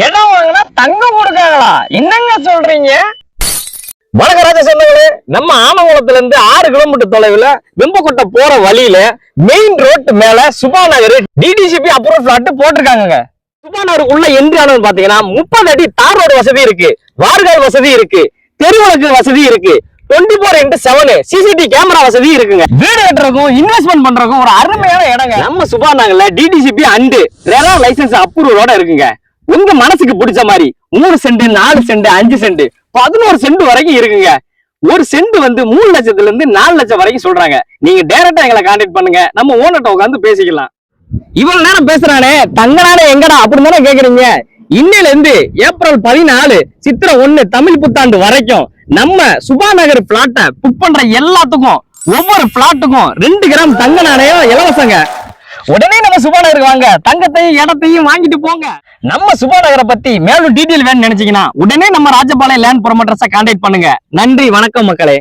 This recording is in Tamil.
இடம் வாங்கினா தங்கம் கொடுக்காங்களா? என்னங்க சொல்றீங்க? வடகராஜ சொந்தங்களே, நம்ம ஆமங்குளத்துல இருந்து 6 கிலோமீட்டர் தொலைவுல வெம்பக்கோட்டை போற வழியில மெயின் ரோட் மேல சுபா நகர் டிடிசிபி அப்ரூவல் பிளாட் போட்டிருக்காங்க. சுபா நகர் உள்ள என்ட்ரி ஆனது பாத்தீங்கன்னா 30 அடி தார் ரோடு வசதி இருக்கு, வார்கால் வசதி இருக்கு, தெருவிளக்கு வசதி இருக்கு, 24x7 சிசிடிவி கேமரா வசதி இருக்குங்க. வீடு கட்டுறதுக்கும் இன்வெஸ்ட்மெண்ட் பண்றதுக்கும் ஒரு அருமையான இடங்க. நம்ம சுபா நகர்ல டிடிசிபி அண்ட் ரெரா லைசன்ஸ் அப்ரூவலோட இருக்குங்க. உங்க மனசுக்கு பிடிச்ச மாதிரி 3 சென்ட் 4 சென்ட் 5 சென்ட் 11 சென்ட் வரைக்கும் இருக்குங்க. ஒரு சென்ட் வந்து 3 லட்சத்துல இருந்து 4 லட்சம் வரைக்கும் சொல்றாங்க. நீங்க டைரக்டா எங்களை கான்டாக்ட் பண்ணுங்க, நம்ம ஓனர்ட்ட உட்காந்து பேசிக்கலாம். இவ்வளவு நேரம் பேசுறானே தங்கனானே எங்கடா அப்படின்னு தானே கேக்குறீங்க. இன்னையில இருந்து ஏப்ரல் 14 சித்திரை 1 தமிழ் புத்தாண்டு வரைக்கும் நம்ம சுபா நகர் பிளாட்டை புக் பண்ற எல்லாத்துக்கும் ஒவ்வொரு பிளாட்டுக்கும் 2 கிராம் தங்க நாணயம் இலவசங்க. உடனே நம்ம சுபா நகருக்கு வாங்க, தங்கத்தையும் இடத்தையும் வாங்கிட்டு போங்க. நம்ம சுபா நகரை பத்தி மேலும் டீட்டெயில் வேணும்னு நினைச்சீங்கன்னா உடனே நம்ம ராஜபாளையம் லேண்ட் ப்ரொமோட்டர்ஸை கான்டாக்ட் பண்ணுங்க. நன்றி, வணக்கம் மக்களே.